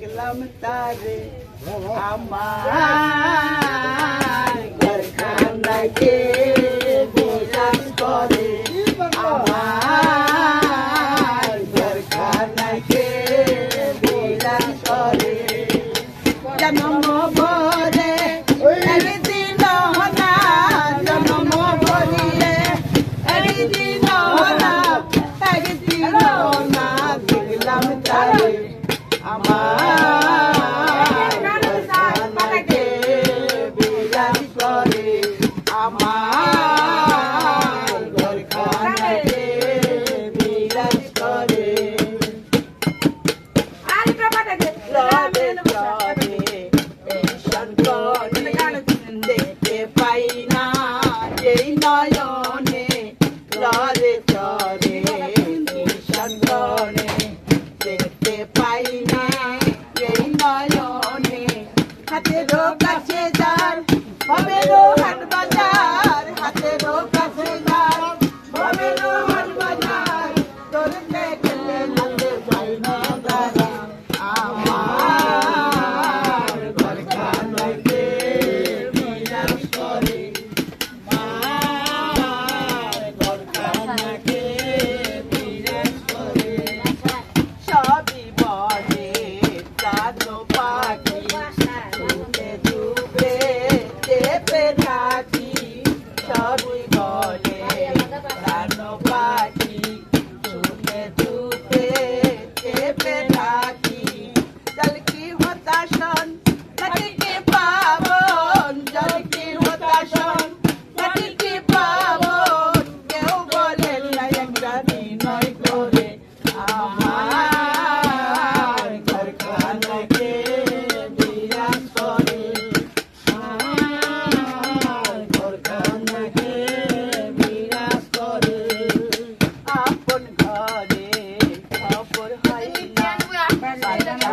দেখলাম তারে আমার ঘরখানাকে বিলাস করে আমার ঘরখানাকে বিলাস করে জন্ম ভরে একদিন না জন্ম ভরিয়ে একদিন না একদিন না দেখলাম তারে আমার ঘরখানাকে বিলাস করে আমার ঘরখানাকে বিলাস করে দেখতে পাই না এই নয়নে লরে চরে সন্ধ্যনে দেখতে পাই না এই নয়নে হাতেরও কাছে যার হবেরও হাট বাজার হাতেরও কাছে যার হবেরও হাট বাজার তোর দেখলে হাতে পাই না দাঁড়া আমার ঘরখানাকে বিলাস করে আমার ঘরখানাকে বিলাস করে সবই বলে চাঁদ পাখি চুপে চুপে চেপে থাকি সবই বলে চাঁদ পাখি চুপে চুপে চেপে থাকি জল কি হতাশন নদী কি পাবন জল কি হতাশন নদী কি পাবন কেউ বলে না একটা বিনয় করে আমার ঘরখানাকে বিলাস করে আমার ঘরখানাকে বিলাস করে আপন ঘরে খবর হয় না